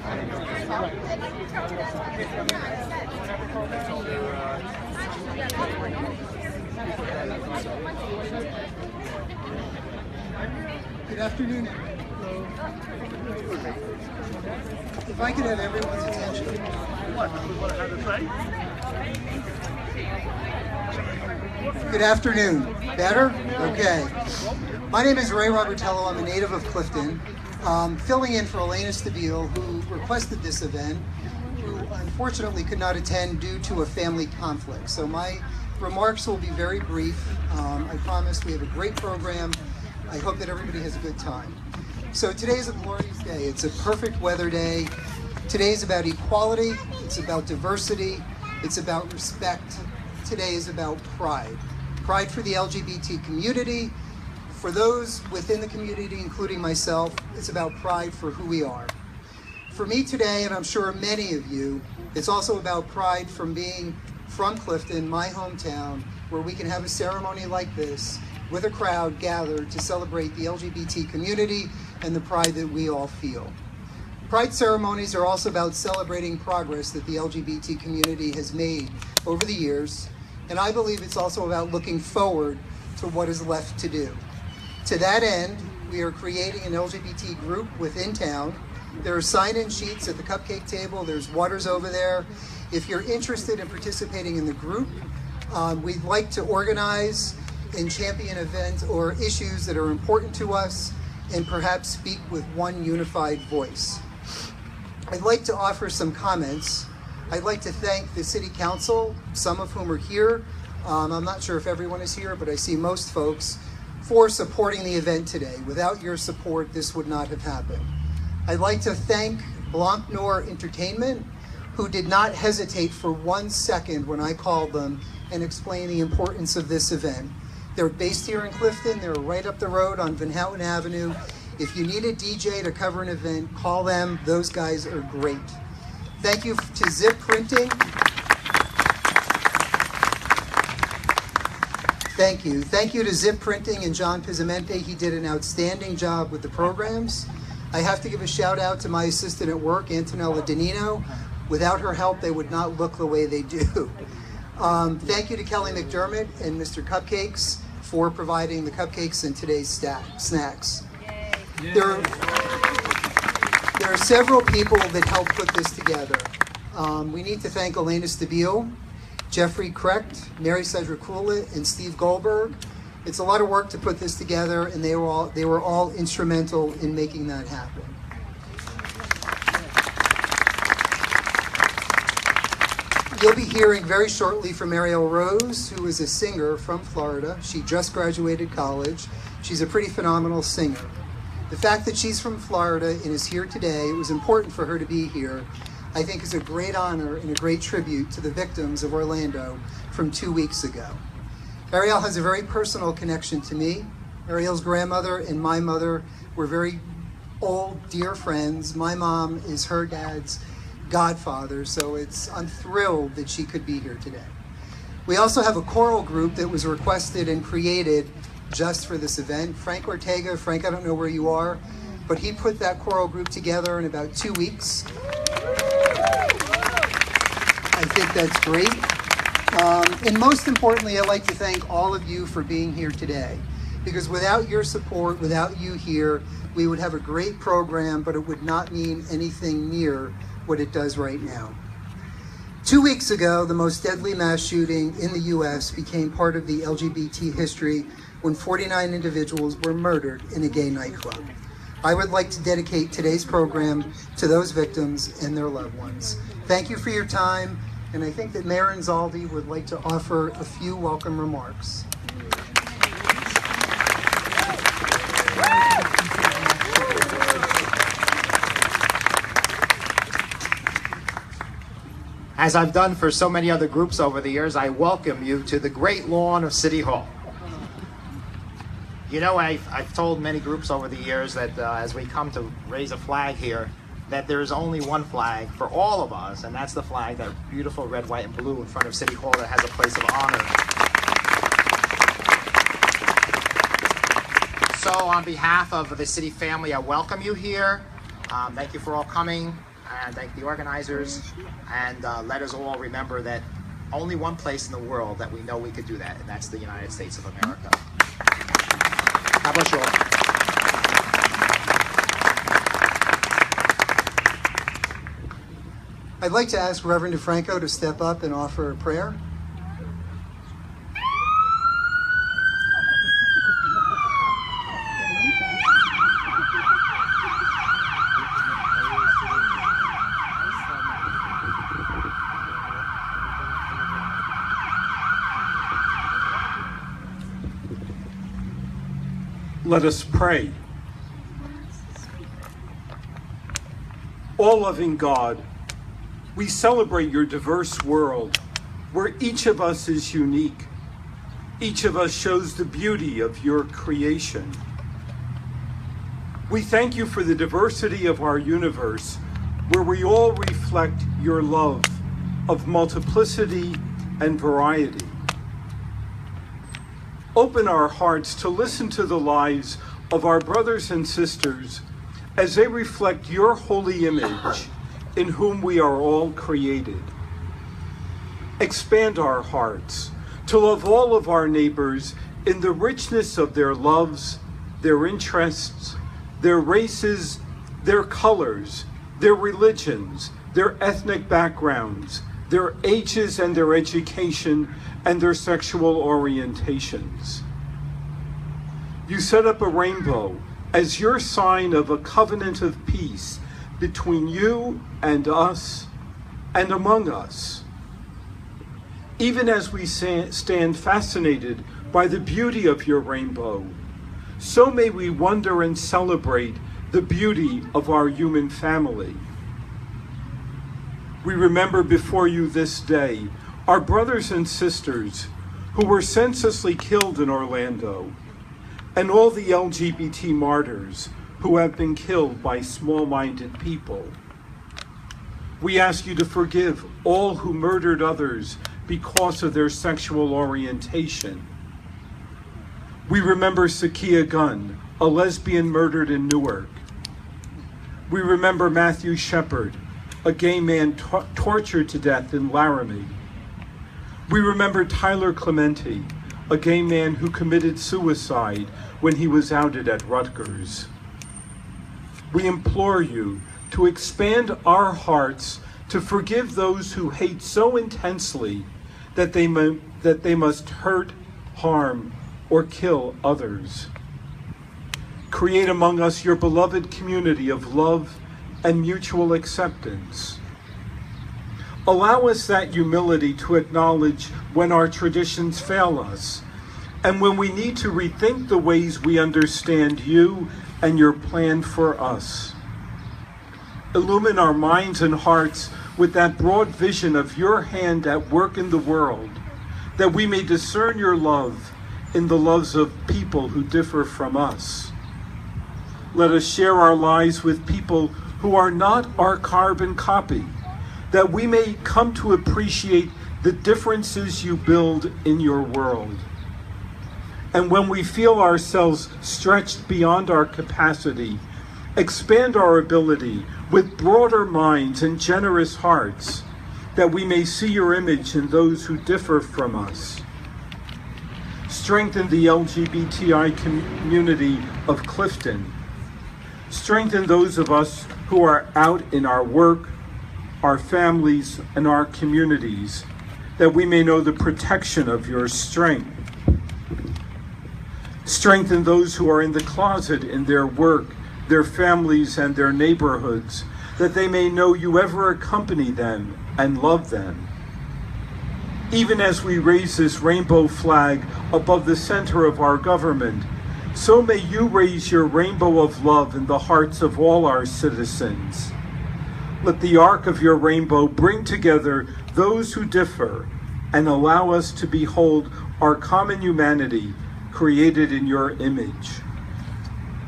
Good afternoon, everyone. If I could have everyone's attention. Good afternoon. Better? Okay. My name is Ray Robertello. I'm a native of Clifton. Filling in for Elena Stabile, who requested this event, who unfortunately could not attend due to a family conflict. So my remarks will be very brief. I promise we have a great program. I hope that everybody has a good time. So today is a glorious day. It's a perfect weather day. Today is about equality. It's about diversity. It's about respect. Today is about pride. Pride for the LGBT community. For those within the community, including myself, it's about pride for who we are. For me today, and I'm sure many of you, it's also about pride from being from Clifton, my hometown, where we can have a ceremony like this with a crowd gathered to celebrate the LGBT community and the pride that we all feel. Pride ceremonies are also about celebrating progress that the LGBT community has made over the years, and I believe it's also about looking forward to what is left to do. To that end, we are creating an LGBT group within town. There are sign-in sheets at the cupcake table. There's waters over there. If you're interested in participating in the group, we'd like to organize and champion events or issues that are important to us and perhaps speak with one unified voice. I'd like to offer some comments. I'd like to thank the City Council, some of whom are here. I'm not sure if everyone is here, but I see most folks, for supporting the event today. Without your support, this would not have happened. I'd like to thank Blanc Noir Entertainment, who did not hesitate for 1 second when I called them and explained the importance of this event. They're based here in Clifton. They're right up the road on Van Houten Avenue. If you need a DJ to cover an event, call them. Those guys are great. Thank you to Zip Printing. Thank you. Thank you to Zip Printing and John Pizzamente. He did an outstanding job with the programs. I have to give a shout out to my assistant at work, Antonella Danino. Without her help, they would not look the way they do. Thank you to Kelly McDermott and Mr. Cupcakes for providing the cupcakes and today's snacks. There are several people that helped put this together. We need to thank Elena Stabile, Jeffrey Krecht, Mary Sedgwick-Coolett, and Steve Goldberg. It's a lot of work to put this together, and they were all instrumental in making that happen. You'll be hearing very shortly from Ariel Rose, who is a singer from Florida. She just graduated college. She's a pretty phenomenal singer. The fact that she's from Florida and is here today, it was important for her to be here, I think is a great honor and a great tribute to the victims of Orlando from 2 weeks ago. Ariel has a very personal connection to me. Ariel's grandmother and my mother were very old, dear friends. My mom is her dad's godfather, so I'm thrilled that she could be here today. We also have a choral group that was requested and created just for this event. Frank Ortega. Frank, I don't know where you are, but he put that choral group together in about 2 weeks. I think that's great. And most importantly, I'd like to thank all of you for being here today, because without your support, without you here, we would have a great program, but it would not mean anything near what it does right now. 2 weeks ago, the most deadly mass shooting in the US became part of the LGBT history when 49 individuals were murdered in a gay nightclub. I would like to dedicate today's program to those victims and their loved ones. Thank you for your time, and I think that Mayor Anzaldi would like to offer a few welcome remarks. As I've done for so many other groups over the years, I welcome you to the great lawn of City Hall. You know, I've told many groups over the years that as we come to raise a flag here, that there's only one flag for all of us, and that's the flag, that beautiful red, white, and blue in front of City Hall that has a place of honor. So on behalf of the city family, I welcome you here. Thank you for all coming. and thank the organizers, and let us all remember that only one place in the world that we know we could do that, and that's the United States of America. How about you all? I'd like to ask Reverend DeFranco to step up and offer a prayer. Let us pray. All-loving God, we celebrate your diverse world where each of us is unique. Each of us shows the beauty of your creation. We thank you for the diversity of our universe where we all reflect your love of multiplicity and variety. Open our hearts to listen to the lives of our brothers and sisters as they reflect your holy image in whom we are all created. Expand our hearts to love all of our neighbors in the richness of their loves, their interests, their races, their colors, their religions, their ethnic backgrounds, their ages and their education, and their sexual orientations. You set up a rainbow as your sign of a covenant of peace between you and us and among us. Even as we stand fascinated by the beauty of your rainbow, so may we wonder and celebrate the beauty of our human family. We remember before you this day our brothers and sisters who were senselessly killed in Orlando, and all the LGBT martyrs who have been killed by small-minded people. We ask you to forgive all who murdered others because of their sexual orientation. We remember Sakia Gunn, a lesbian murdered in Newark. We remember Matthew Shepard, a gay man tortured to death in Laramie. We remember Tyler Clementi, a gay man who committed suicide when he was outed at Rutgers. We implore you to expand our hearts to forgive those who hate so intensely that they must hurt, harm, or kill others. Create among us your beloved community of love and mutual acceptance. Allow us that humility to acknowledge when our traditions fail us and when we need to rethink the ways we understand you and your plan for us. Illumine our minds and hearts with that broad vision of your hand at work in the world, that we may discern your love in the loves of people who differ from us. Let us share our lives with people who are not our carbon copy, that we may come to appreciate the differences you build in your world. And when we feel ourselves stretched beyond our capacity, expand our ability with broader minds and generous hearts, that we may see your image in those who differ from us. Strengthen the LGBTI community of Clifton. Strengthen those of us who are out in our work, our families, and our communities, that we may know the protection of your strength. Strengthen those who are in the closet in their work, their families, and their neighborhoods, that they may know you ever accompany them and love them. Even as we raise this rainbow flag above the center of our government, so may you raise your rainbow of love in the hearts of all our citizens. Let the arc of your rainbow bring together those who differ and allow us to behold our common humanity created in your image.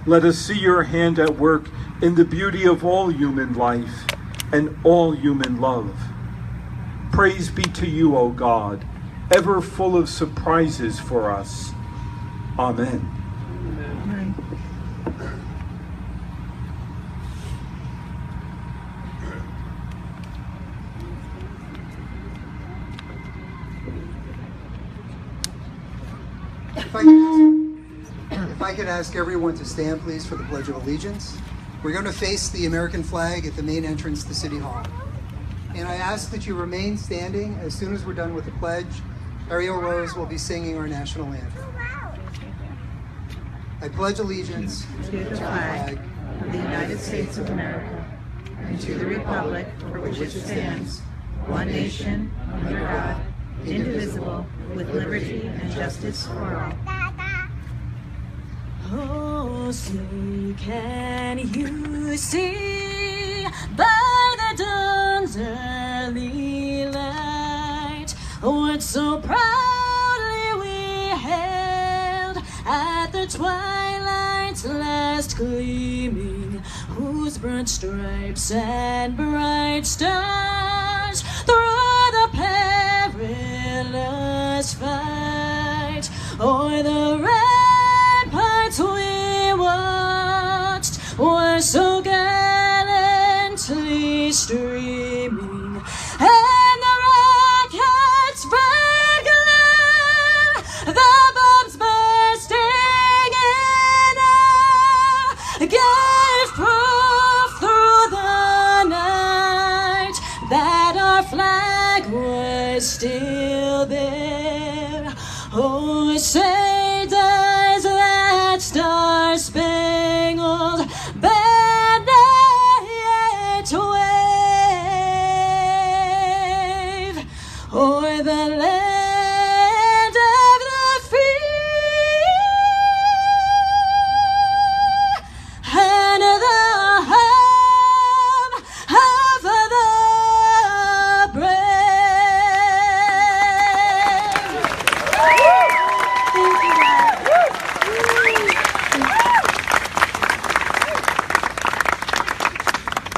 Let us see your hand at work in the beauty of all human life and all human love. Praise be to you, O God, ever full of surprises for us. Amen. If I could ask everyone to stand, please, for the Pledge of Allegiance. We're going to face the American flag at the main entrance to City Hall. And I ask that you remain standing. As soon as we're done with the pledge, Ariel Rose will be singing our national anthem. I pledge allegiance to the flag of the United States of America and to the republic for which it stands, one nation, under God, indivisible, with liberty and justice for all. Oh, say, can you see by the dawn's early light what so proudly we hailed at the twilight's last gleaming, whose broad stripes and bright stars through the perilous fight o'er the ramparts we watched were so gallantly streaming, and the rockets' red glare, the bombs bursting in air, gave proof through the night that our flag was still there. Oh, say does that star-spangled banner yet wave o'er the land of the free and the home of the brave. Thank you, guys.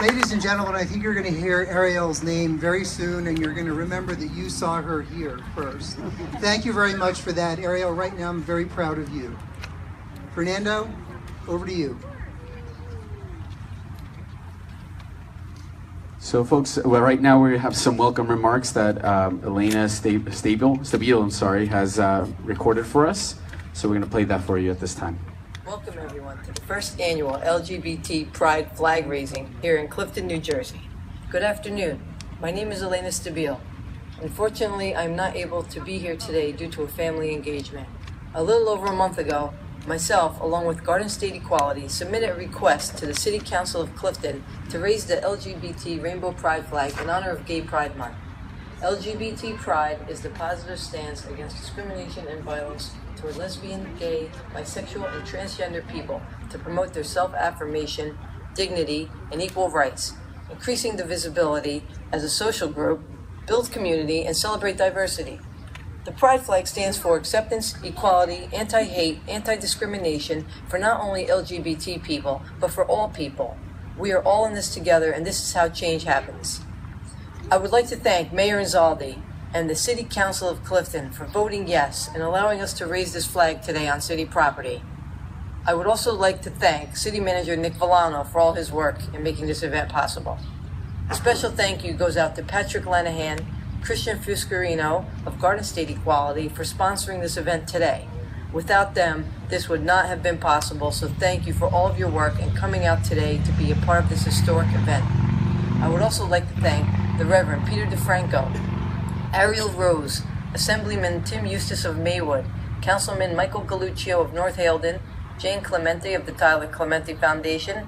Ladies and gentlemen, I think you're going to hear Ariel's name very soon, and you're going to remember that you saw her here first. Thank you very much for that, Ariel. Right now, I'm very proud of you. Fernando, over to you. So folks, well, right now we have some welcome remarks that Elena Stabile, has recorded for us. So we're going to play that for you at this time. Welcome everyone to the first annual LGBT Pride flag raising here in Clifton, New Jersey. Good afternoon. My name is Elena Stabile. Unfortunately, I'm not able to be here today due to a family engagement. A little over a month ago, myself, along with Garden State Equality, submitted a request to the City Council of Clifton to raise the LGBT Rainbow Pride flag in honor of Gay Pride Month. LGBT Pride is the positive stance against discrimination and violence toward lesbian, gay, bisexual, and transgender people to promote their self-affirmation, dignity, and equal rights, increasing the visibility as a social group, build community, and celebrate diversity. The Pride flag stands for acceptance, equality, anti-hate, anti-discrimination for not only LGBT people, but for all people. We are all in this together, and this is how change happens. I would like to thank Mayor Inzaldi and the City Council of Clifton for voting yes and allowing us to raise this flag today on city property. I would also like to thank City Manager Nick Villano for all his work in making this event possible. A special thank you goes out to Patrick Lenahan, Christian Fuscarino of Garden State Equality for sponsoring this event today. Without them, this would not have been possible, so thank you for all of your work and coming out today to be a part of this historic event. I would also like to thank the Reverend Peter DeFranco, Ariel Rose, Assemblyman Tim Eustace of Maywood, Councilman Michael Galluccio of North Haledon, Jane Clemente of the Tyler Clemente Foundation,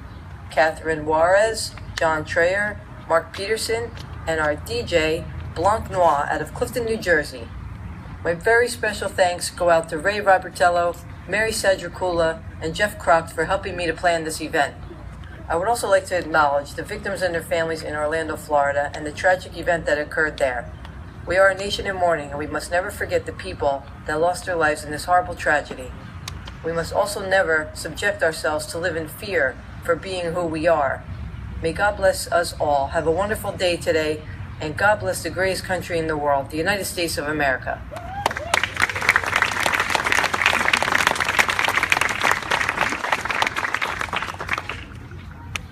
Catherine Juarez, John Trayer, Mark Peterson, and our DJ, Blanc Noir out of Clifton, New Jersey. My very special thanks go out to Ray Robertello, Mary Sadracula, and Jeff Croct for helping me to plan this event. I would also like to acknowledge the victims and their families in Orlando, Florida, and the tragic event that occurred there. We are a nation in mourning, and we must never forget the people that lost their lives in this horrible tragedy. We must also never subject ourselves to live in fear for being who we are. May God bless us all. Have a wonderful day today, and God bless the greatest country in the world, the United States of America.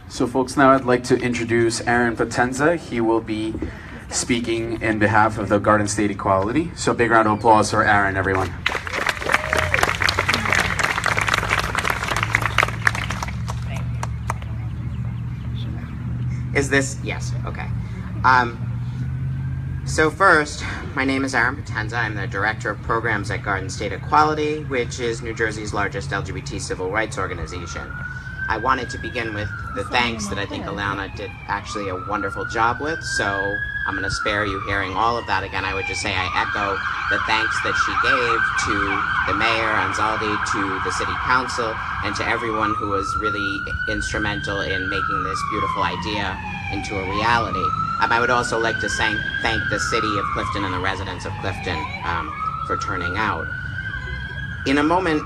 So folks, now I'd like to introduce Aaron Potenza. He will be speaking in behalf of the Garden State Equality. So big round of applause for Aaron, everyone. Is this? Yes, okay. So first, my name is Aaron Potenza. I'm the Director of Programs at Garden State Equality, which is New Jersey's largest LGBT civil rights organization. I wanted to begin with the thanks that I think Alana did actually a wonderful job with, so I'm going to spare you hearing all of that again. I would just say I echo the thanks that she gave to the mayor, Anzaldi, to the city council, and to everyone who was really instrumental in making this beautiful idea into a reality. I would also like to thank the city of Clifton and the residents of Clifton for turning out. In a moment,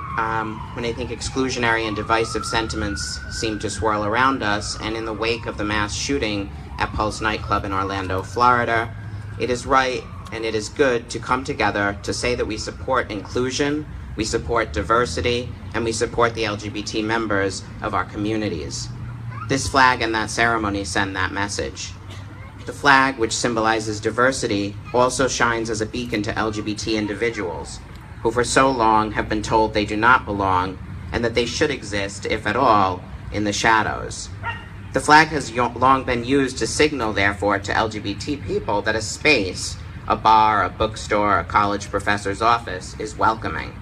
when I think exclusionary and divisive sentiments seem to swirl around us, and in the wake of the mass shooting at Pulse nightclub in Orlando, Florida, it is right and it is good to come together to say that we support inclusion, we support diversity, and we support the LGBT members of our communities. This flag and that ceremony send that message. The flag, which symbolizes diversity, also shines as a beacon to LGBT individuals who for so long have been told they do not belong and that they should exist, if at all, in the shadows. The flag has long been used to signal, therefore, to LGBT people that a space, a bar, a bookstore, a college professor's office, is welcoming.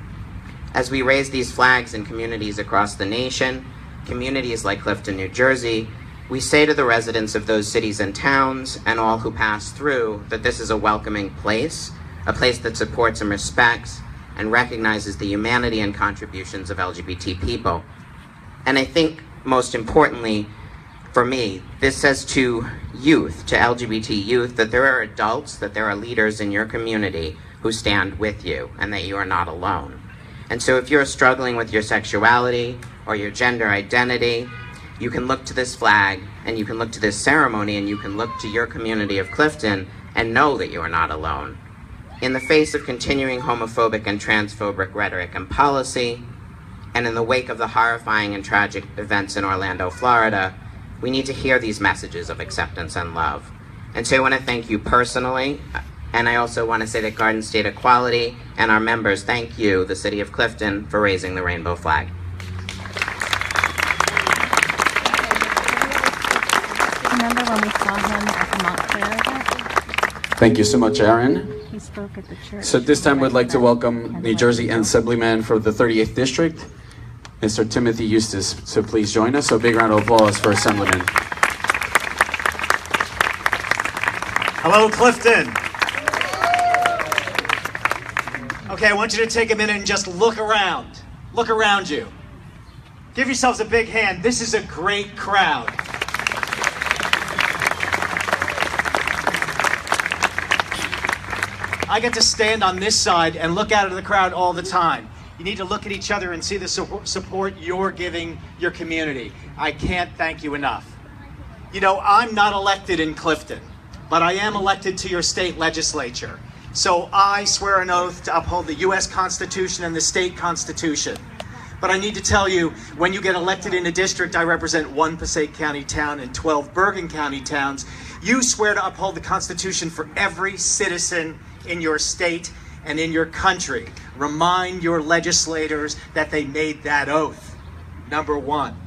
As we raise these flags in communities across the nation, communities like Clifton, New Jersey, we say to the residents of those cities and towns and all who pass through that this is a welcoming place, a place that supports and respects and recognizes the humanity and contributions of LGBT people. And I think most importantly, for me, this says to youth, to LGBT youth, that there are adults, that there are leaders in your community who stand with you and that you are not alone. And so if you're struggling with your sexuality or your gender identity, you can look to this flag and you can look to this ceremony and you can look to your community of Clifton and know that you are not alone. In the face of continuing homophobic and transphobic rhetoric and policy, and in the wake of the horrifying and tragic events in Orlando, Florida, we need to hear these messages of acceptance and love. And so I want to thank you personally, and I also want to say that Garden State Equality and our members thank you, the City of Clifton, for raising the rainbow flag. Remember when we saw him at the Montclair event? Thank you so much, Aaron. He spoke at the church. So at this time, we'd like to welcome New Jersey Assemblyman for the 38th District, Mr. Timothy Eustace. So please join us. So a big round of applause for Assemblyman. Hello, Clifton. Okay, I want you to take a minute and just look around. Look around you. Give yourselves a big hand. This is a great crowd. I get to stand on this side and look out at the crowd all the time. You need to look at each other and see the support you're giving your community. I can't thank you enough. You know, I'm not elected in Clifton, but I am elected to your state legislature. So I swear an oath to uphold the U.S. Constitution and the state constitution. But I need to tell you, when you get elected in a district, I represent 1 Passaic County town and 12 Bergen County towns. You swear to uphold the Constitution for every citizen in your state and in your country. Remind your legislators that they made that oath. Number one.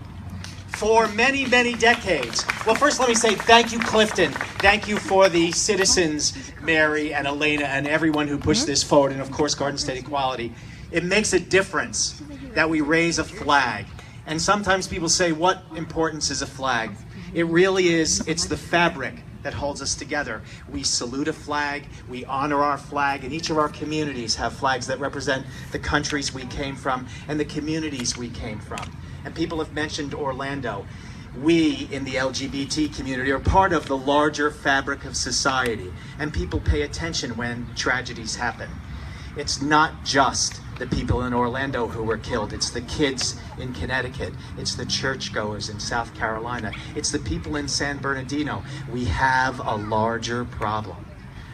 For many, many decades. Well, first let me say thank you, Clifton. Thank you for the citizens, Mary and Elena and everyone who pushed this forward, and of course, Garden State Equality. It makes a difference that we raise a flag. And sometimes people say, what importance is a flag? It really is, it's the fabric that holds us together. We salute a flag, we honor our flag, and each of our communities have flags that represent the countries we came from and the communities we came from. And people have mentioned Orlando. We in the LGBT community are part of the larger fabric of society, and people pay attention when tragedies happen. It's not just the people in Orlando who were killed. It's the kids in Connecticut. It's the churchgoers in South Carolina. It's the people in San Bernardino. We have a larger problem.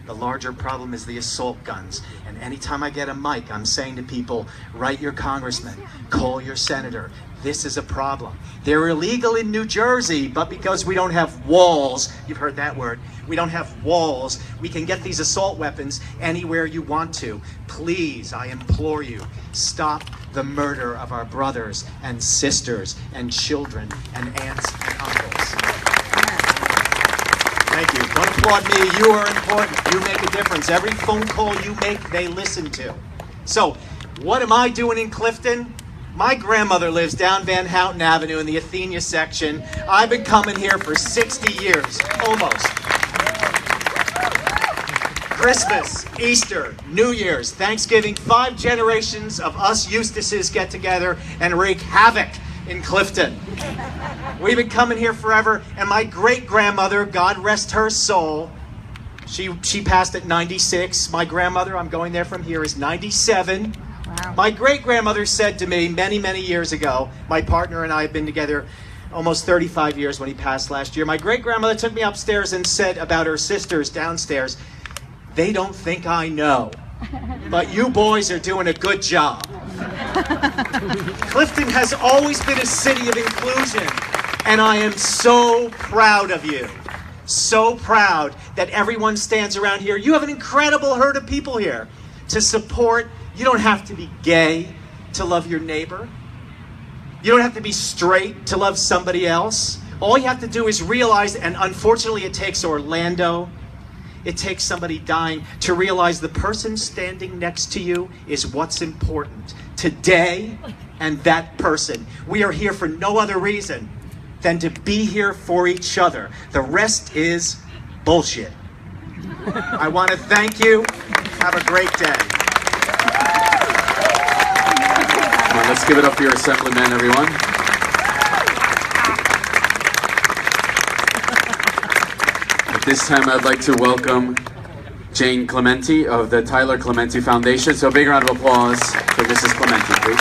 The larger problem is the assault guns. And anytime I get a mic, I'm saying to people, write your congressman, call your senator. This is a problem. They're illegal in New Jersey, but because we don't have walls, you've heard that word, we don't have walls, we can get these assault weapons anywhere you want to. Please, I implore you, stop the murder of our brothers and sisters and children and aunts and uncles. Thank you. Don't applaud me. You are important. You make a difference. Every phone call you make, they listen to. So, what am I doing in Clifton? My grandmother lives down Van Houten Avenue in the Athenia section. I've been coming here for 60 years, almost. Christmas, Easter, New Year's, Thanksgiving, 5 generations of us Eustaces get together and wreak havoc in Clifton. We've been coming here forever, and my great-grandmother, God rest her soul, she passed at 96. My grandmother, I'm going there from here, is 97. Wow. My great-grandmother said to me many, many years ago, my partner and I have been together almost 35 years when he passed last year. My great-grandmother took me upstairs and said about her sisters downstairs, "They don't think I know, but you boys are doing a good job." Clifton has always been a city of inclusion, and I am so proud of you. So proud that everyone stands around here. You have an incredible herd of people here to support. You don't have to be gay to love your neighbor. You don't have to be straight to love somebody else. All you have to do is realize, and unfortunately it takes Orlando, it takes somebody dying to realize the person standing next to you is what's important today, and that person. We are here for no other reason than to be here for each other. The rest is bullshit. I want to thank you. Have a great day. Come on, let's give it up for your assemblyman, everyone. At this time, I'd like to welcome Jane Clementi of the Tyler Clementi Foundation. So a big round of applause for Mrs. Clementi, please.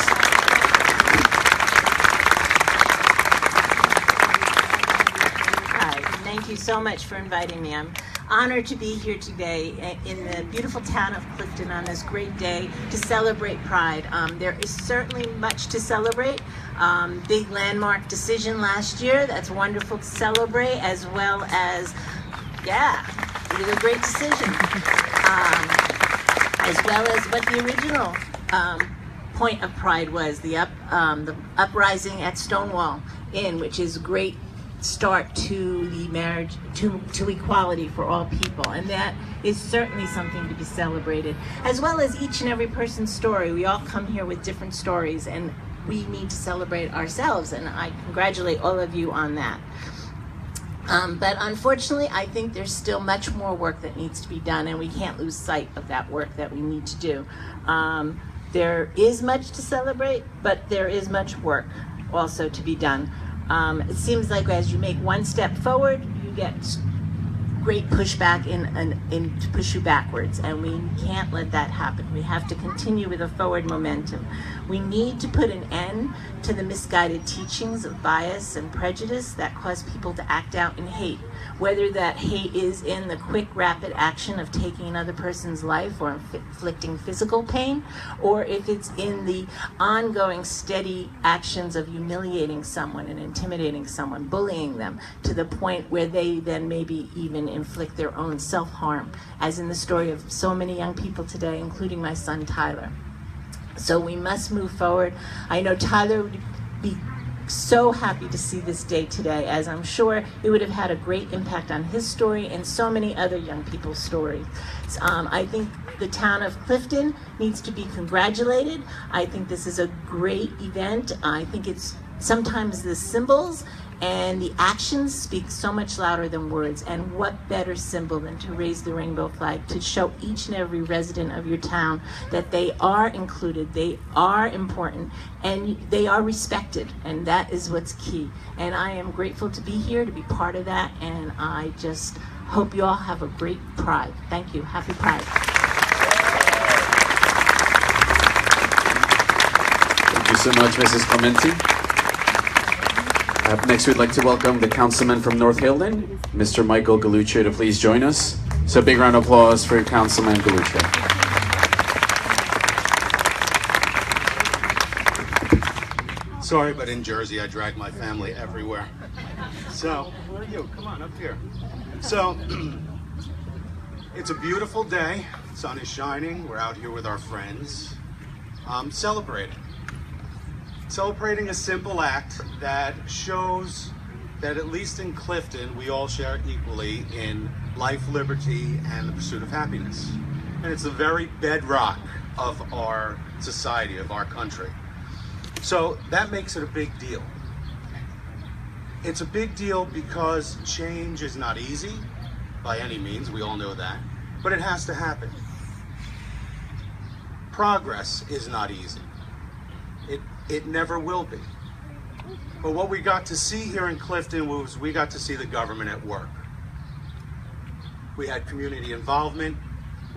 Thank you so much for inviting me. I'm honored to be here today in the beautiful town of Clifton on this great day to celebrate Pride. There is certainly much to celebrate. Big landmark decision last year. That's wonderful to celebrate, as well as, yeah, it was a great decision. As well as what the original point of Pride was, the uprising at Stonewall Inn, which is great start to the marriage, to equality for all people, and that is certainly something to be celebrated, as well as each and every person's story. We all come here with different stories, and we need to celebrate ourselves, and I congratulate all of you on that. But unfortunately, I think there's still much more work that needs to be done, and we can't lose sight of that work that we need to do. There is much to celebrate, but there is much work also to be done. It seems like as you make one step forward, you get great pushback in to push you backwards, and we can't let that happen. We have to continue with a forward momentum. We need to put an end to the misguided teachings of bias and prejudice that cause people to act out in hate, whether that hate is in the quick, rapid action of taking another person's life or inflicting physical pain, or if it's in the ongoing, steady actions of humiliating someone and intimidating someone, bullying them to the point where they then maybe even inflict their own self-harm, as in the story of so many young people today, including my son Tyler. So we must move forward. I know Tyler would be so happy to see this day today, as I'm sure it would have had a great impact on his story and so many other young people's stories. I think the town of Clifton needs to be congratulated. I think this is a great event. I think it's sometimes the symbols and the actions speak so much louder than words, and what better symbol than to raise the rainbow flag, to show each and every resident of your town that they are included, they are important, and they are respected, and that is what's key. And I am grateful to be here, to be part of that, and I just hope you all have a great Pride. Thank you. Happy Pride. Thank you so much, Mrs. Clementi. Up next, we'd like to welcome the councilman from North Hilden, Mr. Michael Galuccio, to please join us. So a big round of applause for Councilman Galuccio. Sorry, but in Jersey, I drag my family everywhere. So, where are you? Come on, up here. So, it's a beautiful day. The sun is shining. We're out here with our friends, celebrating a simple act that shows that at least in Clifton, we all share equally in life, liberty, and the pursuit of happiness. And it's the very bedrock of our society, of our country. So that makes it a big deal. It's a big deal because change is not easy by any means, we all know that, but it has to happen. Progress is not easy. It never will be. But what we got to see here in Clifton was we got to see the government at work. We had community involvement,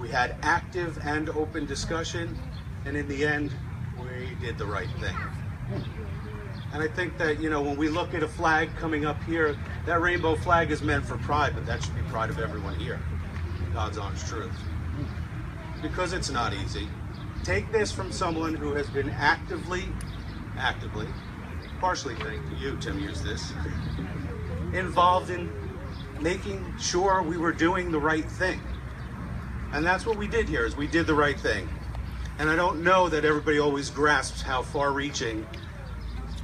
we had active and open discussion, and in the end, we did the right thing. And I think that, you know, when we look at a flag coming up here, that rainbow flag is meant for pride, but that should be pride of everyone here. God's honest truth. Because it's not easy. Take this from someone who has been actively, partially thanks to you, Tim used this, involved in making sure we were doing the right thing. And that's what we did here, is we did the right thing. And I don't know that everybody always grasps how far-reaching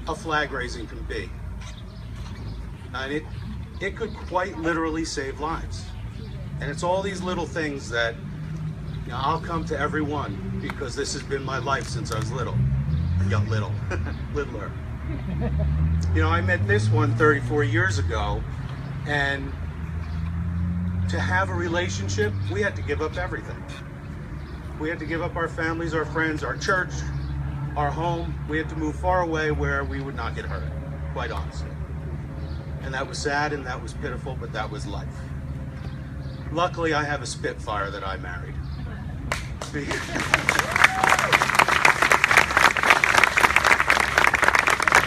a flag raising can be. And it could quite literally save lives. And it's all these little things that, you know, I'll come to every one because this has been my life since I was little. Littler. You know, I met this one 34 years ago, and to have a relationship, we had to give up everything. We had to give up our families, our friends, our church, our home. We had to move far away where we would not get hurt, quite honestly. And that was sad and that was pitiful, but that was life. Luckily, I have a Spitfire that I married.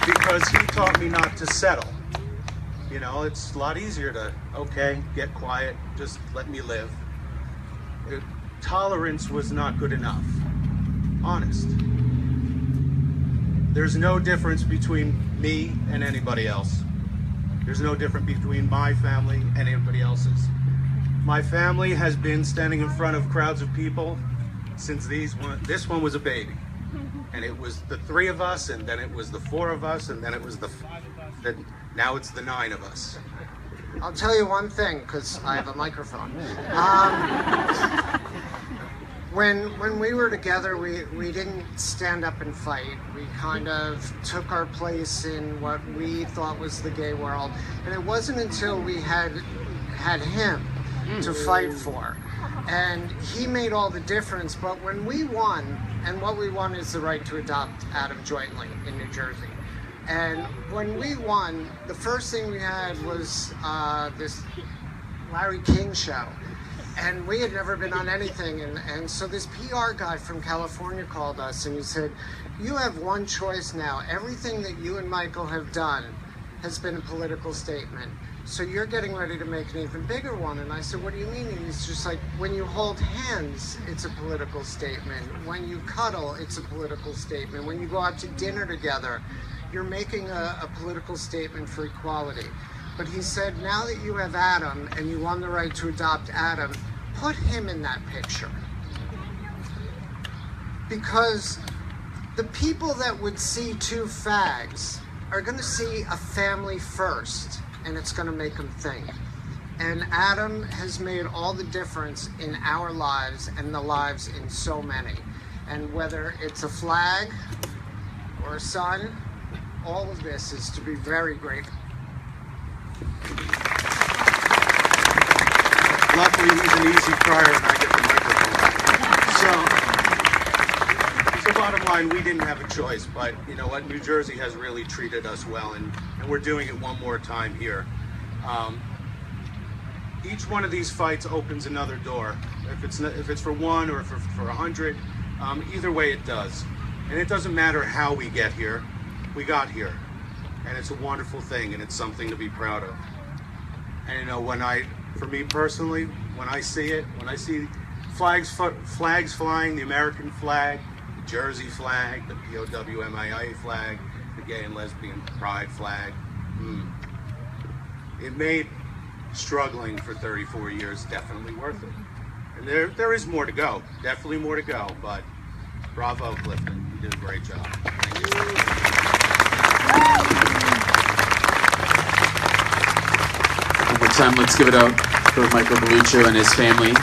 Because he taught me not to settle. You know, it's a lot easier to, okay, get quiet, just let me live. Tolerance was not good enough. Honest. There's no difference between me and anybody else. There's no difference between my family and anybody else's. My family has been standing in front of crowds of people since this one was a baby. And it was the 3 of us, and then it was the 4 of us, and then it was the 5 of us. Now it's the 9 of us. I'll tell you one thing, because I have a microphone. When we were together, we didn't stand up and fight. We kind of took our place in what we thought was the gay world. And it wasn't until we had him to fight for. And he made all the difference. But when we won, and what we won is the right to adopt Adam jointly in New Jersey. And when we won, the first thing we had was this Larry King show. And we had never been on anything. And so this PR guy from California called us and he said, you have one choice now. Everything that you and Michael have done has been a political statement. So you're getting ready to make an even bigger one. And I said, what do you mean? And he's just like, when you hold hands, it's a political statement. When you cuddle, it's a political statement. When you go out to dinner together, you're making a political statement for equality. But he said, now that you have Adam and you won the right to adopt Adam, put him in that picture. Because the people that would see 2 fags are going to see a family first, and it's going to make them think. And Adam has made all the difference in our lives and the lives in so many. And whether it's a flag or a son, all of this is to be very grateful. Luckily, he's an easy crier and I get the microphone. So bottom line, we didn't have a choice, but you know what? New Jersey has really treated us well, and we're doing it one more time here. Each one of these fights opens another door. If it's for 1 or for 100, either way it does. And it doesn't matter how we get here. We got here. And it's a wonderful thing, and it's something to be proud of. And you know, for me personally, when I see it, when I see flags flying, the American flag, the Jersey flag, the POWMIA flag, the gay and lesbian pride flag, it made struggling for 34 years definitely worth it. And there is more to go, definitely more to go, but bravo, Clifton, you did a great job. Thank you. time. Let's give it up for Michael Belluccio and his family.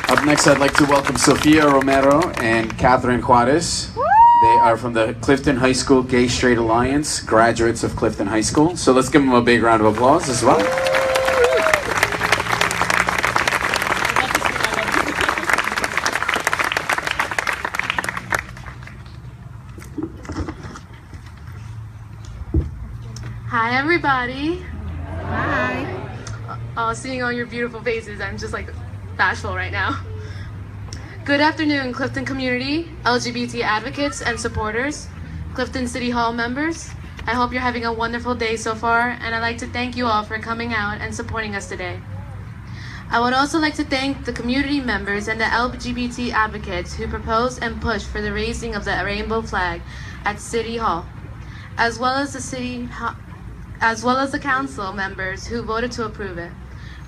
Up next, I'd like to welcome Sofia Romero and Catherine Juarez. They are from the Clifton High School Gay Straight Alliance, graduates of Clifton High School. So let's give them a big round of applause as well. Hi, everybody. Hi. Seeing all your beautiful faces, I'm just like bashful right now. Good afternoon, Clifton community, LGBT advocates and supporters, Clifton City Hall members. I hope you're having a wonderful day so far, and I'd like to thank you all for coming out and supporting us today. I would also like to thank the community members and the LGBT advocates who proposed and pushed for the raising of the rainbow flag at City Hall, as well as the council members who voted to approve it.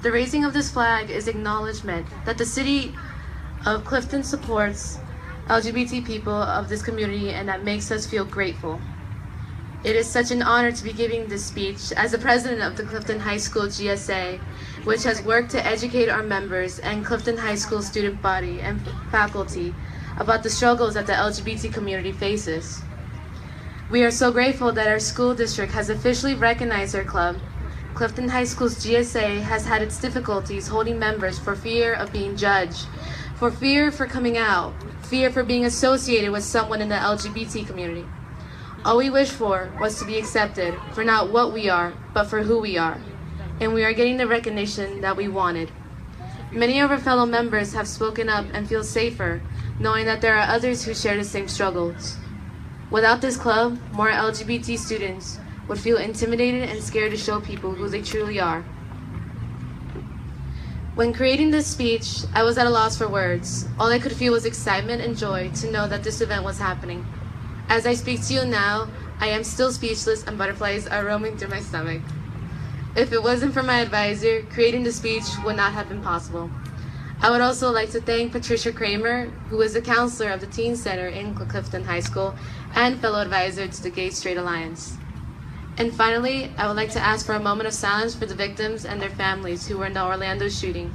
The raising of this flag is acknowledgement that the city of Clifton supports LGBT people of this community, and that makes us feel grateful. It is such an honor to be giving this speech as the president of the Clifton High School GSA, which has worked to educate our members and Clifton High School student body and faculty about the struggles that the LGBT community faces. We are so grateful that our school district has officially recognized our club. Clifton High School's GSA has had its difficulties holding members for fear of being judged, for fear for coming out, fear for being associated with someone in the LGBT community. All we wish for was to be accepted for not what we are, but for who we are. And we are getting the recognition that we wanted. Many of our fellow members have spoken up and feel safer, knowing that there are others who share the same struggles. Without this club, more LGBT students would feel intimidated and scared to show people who they truly are. When creating this speech, I was at a loss for words. All I could feel was excitement and joy to know that this event was happening. As I speak to you now, I am still speechless and butterflies are roaming through my stomach. If it wasn't for my advisor, creating the speech would not have been possible. I would also like to thank Patricia Kramer, who is the counselor of the Teen Center in Clifton High School and fellow advisor to the Gay Straight Alliance. And finally, I would like to ask for a moment of silence for the victims and their families who were in the Orlando shooting.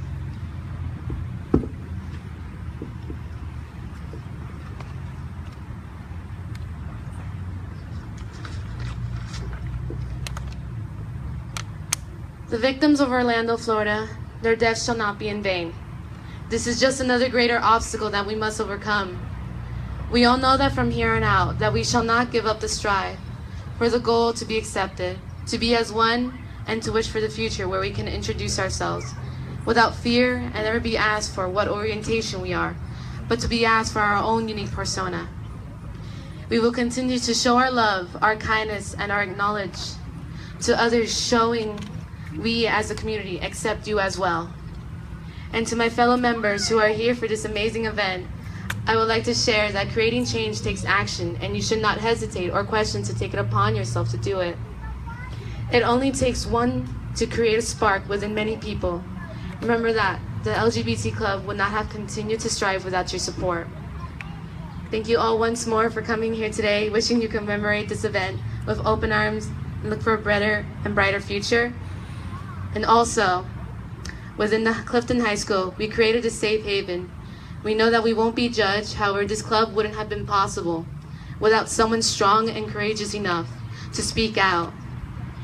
The victims of Orlando, Florida, their deaths shall not be in vain. This is just another greater obstacle that we must overcome. We all know that from here on out, that we shall not give up the strive for the goal to be accepted, to be as one, and to wish for the future where we can introduce ourselves without fear and never be asked for what orientation we are, but to be asked for our own unique persona. We will continue to show our love, our kindness, and our acknowledge to others, showing we as a community accept you as well. And to my fellow members who are here for this amazing event, I would like to share that creating change takes action, and you should not hesitate or question to take it upon yourself to do it. It only takes one to create a spark within many people. Remember that the LGBT club would not have continued to strive without your support. Thank you all once more for coming here today, wishing you commemorate this event with open arms and look for a better and brighter future. And also, within the Clifton High School, we created a safe haven. We know that we won't be judged, however, this club wouldn't have been possible without someone strong and courageous enough to speak out.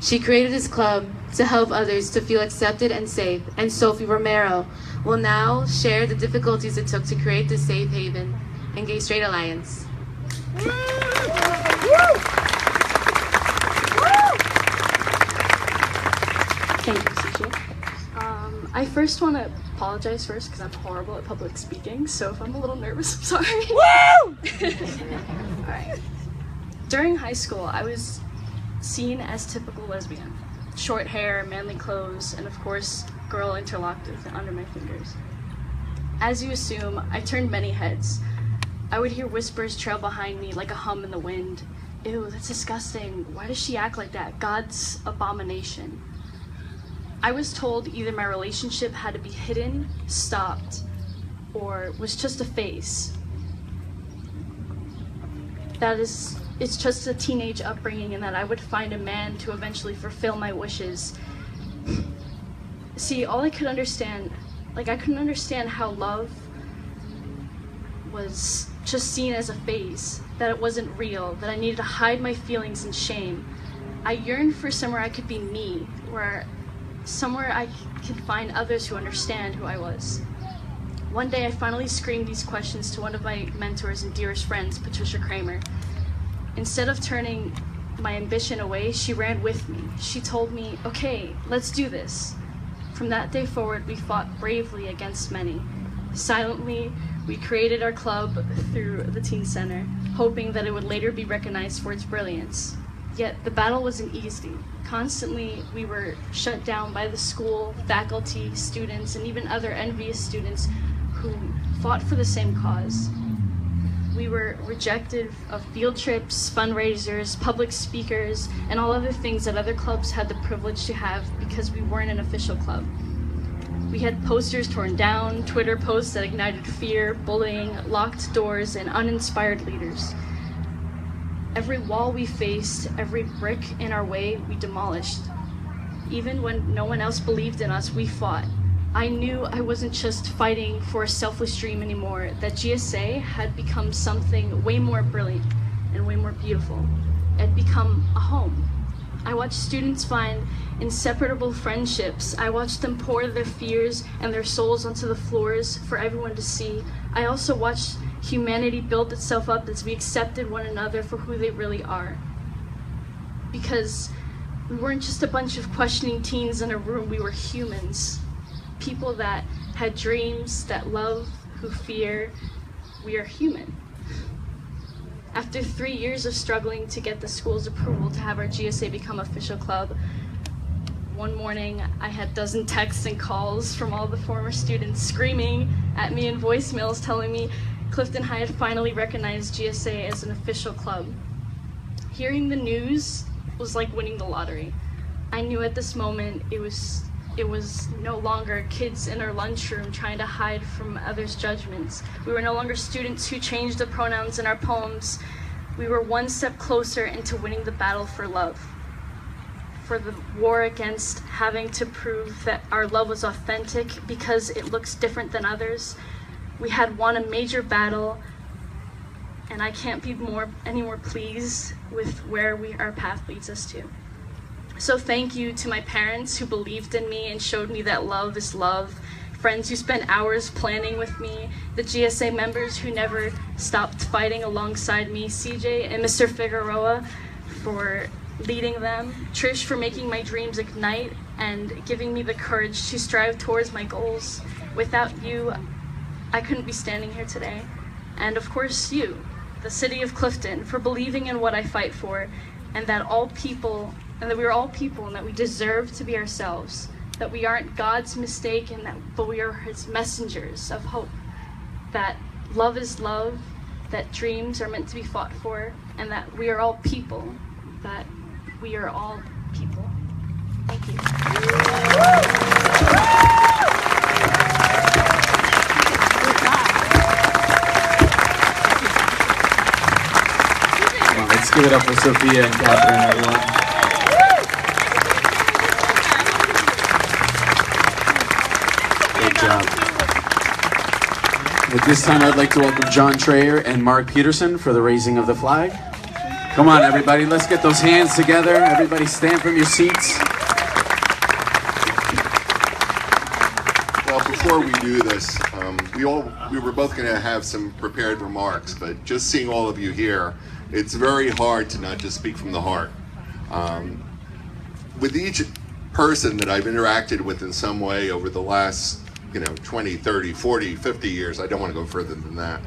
She created this club to help others to feel accepted and safe, and Sophie Romero will now share the difficulties it took to create this safe haven and Gay Straight Alliance. Thank you, Sushi. I first want to apologize first because I'm horrible at public speaking, so if I'm a little nervous, I'm sorry. Woo! Alright. During high school, I was seen as typical lesbian. Short hair, manly clothes, and of course, girl interlocked with it under my fingers. As you assume, I turned many heads. I would hear whispers trail behind me like a hum in the wind. Ew, that's disgusting. Why does she act like that? God's abomination. I was told either my relationship had to be hidden, stopped, or was just a phase. That is it's just a teenage upbringing and that I would find a man to eventually fulfill my wishes. See, all I could understand, I couldn't understand how love was just seen as a phase, that it wasn't real, that I needed to hide my feelings and shame. I yearned for somewhere I could be me, somewhere I could find others who understand who I was. One day I finally screamed these questions to one of my mentors and dearest friends, Patricia Kramer. Instead of turning my ambition away, she ran with me. She told me, okay, let's do this. From that day forward, we fought bravely against many. Silently, we created our club through the Teen Center, hoping that it would later be recognized for its brilliance. Yet the battle wasn't easy. Constantly, we were shut down by the school, faculty, students, and even other envious students who fought for the same cause. We were rejected of field trips, fundraisers, public speakers, and all other things that other clubs had the privilege to have because we weren't an official club. We had posters torn down, Twitter posts that ignited fear, bullying, locked doors, and uninspired leaders. Every wall we faced, every brick in our way, we demolished. Even when no one else believed in us, we fought. I knew I wasn't just fighting for a selfless dream anymore, that GSA had become something way more brilliant and way more beautiful. It had become a home. I watched students find inseparable friendships. I watched them pour their fears and their souls onto the floors for everyone to see. I also watched humanity build itself up as we accepted one another for who they really are. Because we weren't just a bunch of questioning teens in a room, we were humans. People that had dreams, that love, who fear. We are human. After 3 years of struggling to get the school's approval to have our GSA become official club, one morning I had dozen texts and calls from all the former students screaming at me in voicemails telling me Clifton High had finally recognized GSA as an official club. Hearing the news was like winning the lottery. I knew at this moment it was no longer kids in our lunchroom trying to hide from others' judgments. We were no longer students who changed the pronouns in our poems. We were one step closer into winning the battle for love, for the war against having to prove that our love was authentic because it looks different than others. We had won a major battle, and I can't be any more pleased with where our path leads us to. So thank you to my parents who believed in me and showed me that love is love, friends who spent hours planning with me, the GSA members who never stopped fighting alongside me, CJ and Mr. Figueroa for leading them, Trish for making my dreams ignite and giving me the courage to strive towards my goals. Without you, I couldn't be standing here today. And of course you, the city of Clifton, for believing in what I fight for, and that we are all people and that we deserve to be ourselves, that we aren't God's mistake but we are his messengers of hope, that love is love, that dreams are meant to be fought for, and that we are all people, that we are all people. Thank you. Let's give it up for Sophia and Catherine, everyone. Good job. At this time, I'd like to welcome John Trayer and Mark Peterson for the raising of the flag. Come on, everybody, let's get those hands together. Everybody stand from your seats. Well, before we do this, we were both going to have some prepared remarks, but just seeing all of you here, it's very hard to not just speak from the heart. With each person that I've interacted with in some way over the last 20, 30, 40, 50 years, I don't want to go further than that.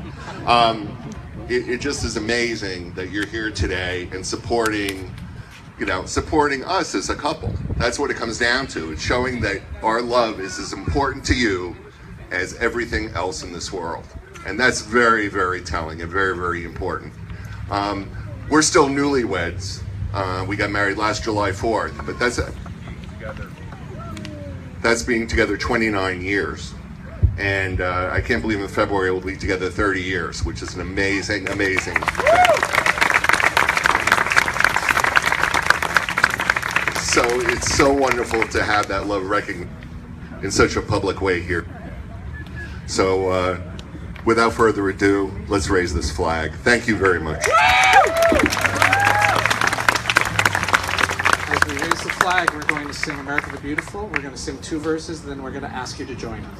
It just is amazing that you're here today and supporting us as a couple. That's what it comes down to. It's showing that our love is as important to you as everything else in this world. And that's very, very telling and very, very important. We're still newlyweds. We got married last July 4th, but that's being together 29 years. And I can't believe in February we'll be together 30 years, which is an amazing, amazing thing. So it's so wonderful to have that love recognized in such a public way here. So without further ado, let's raise this flag. Thank you very much. As we raise the flag, we're going to sing America the Beautiful. We're going to sing 2 verses, then we're going to ask you to join us.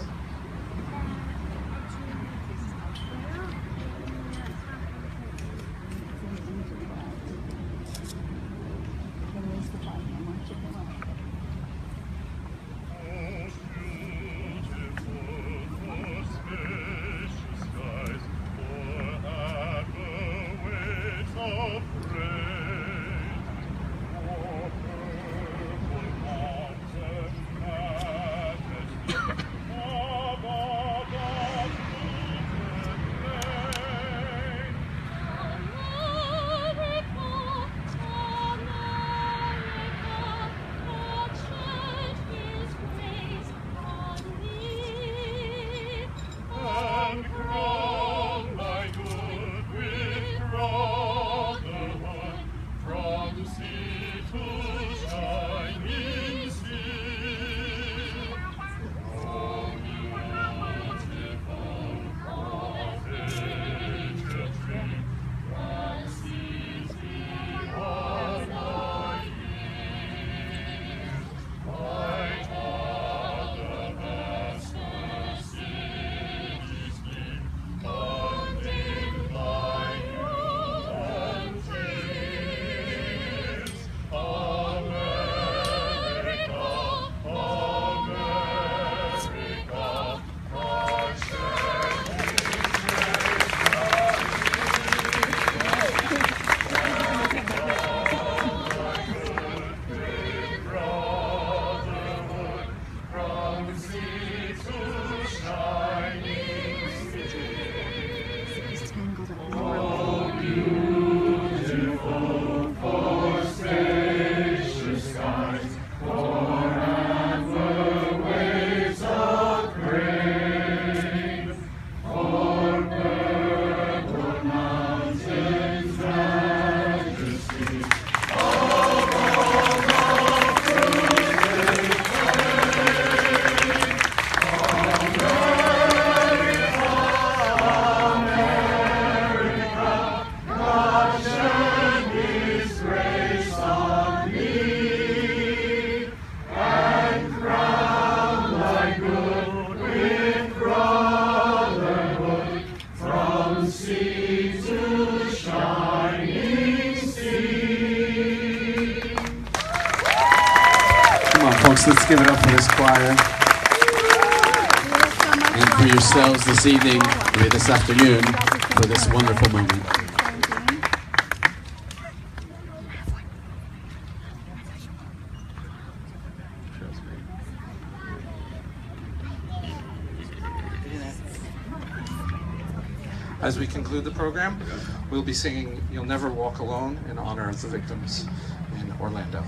Folks, let's give it up for this choir. And for yourselves this evening, or this afternoon, for this wonderful moment. As we conclude the program, we'll be singing You'll Never Walk Alone in honor of the victims in Orlando.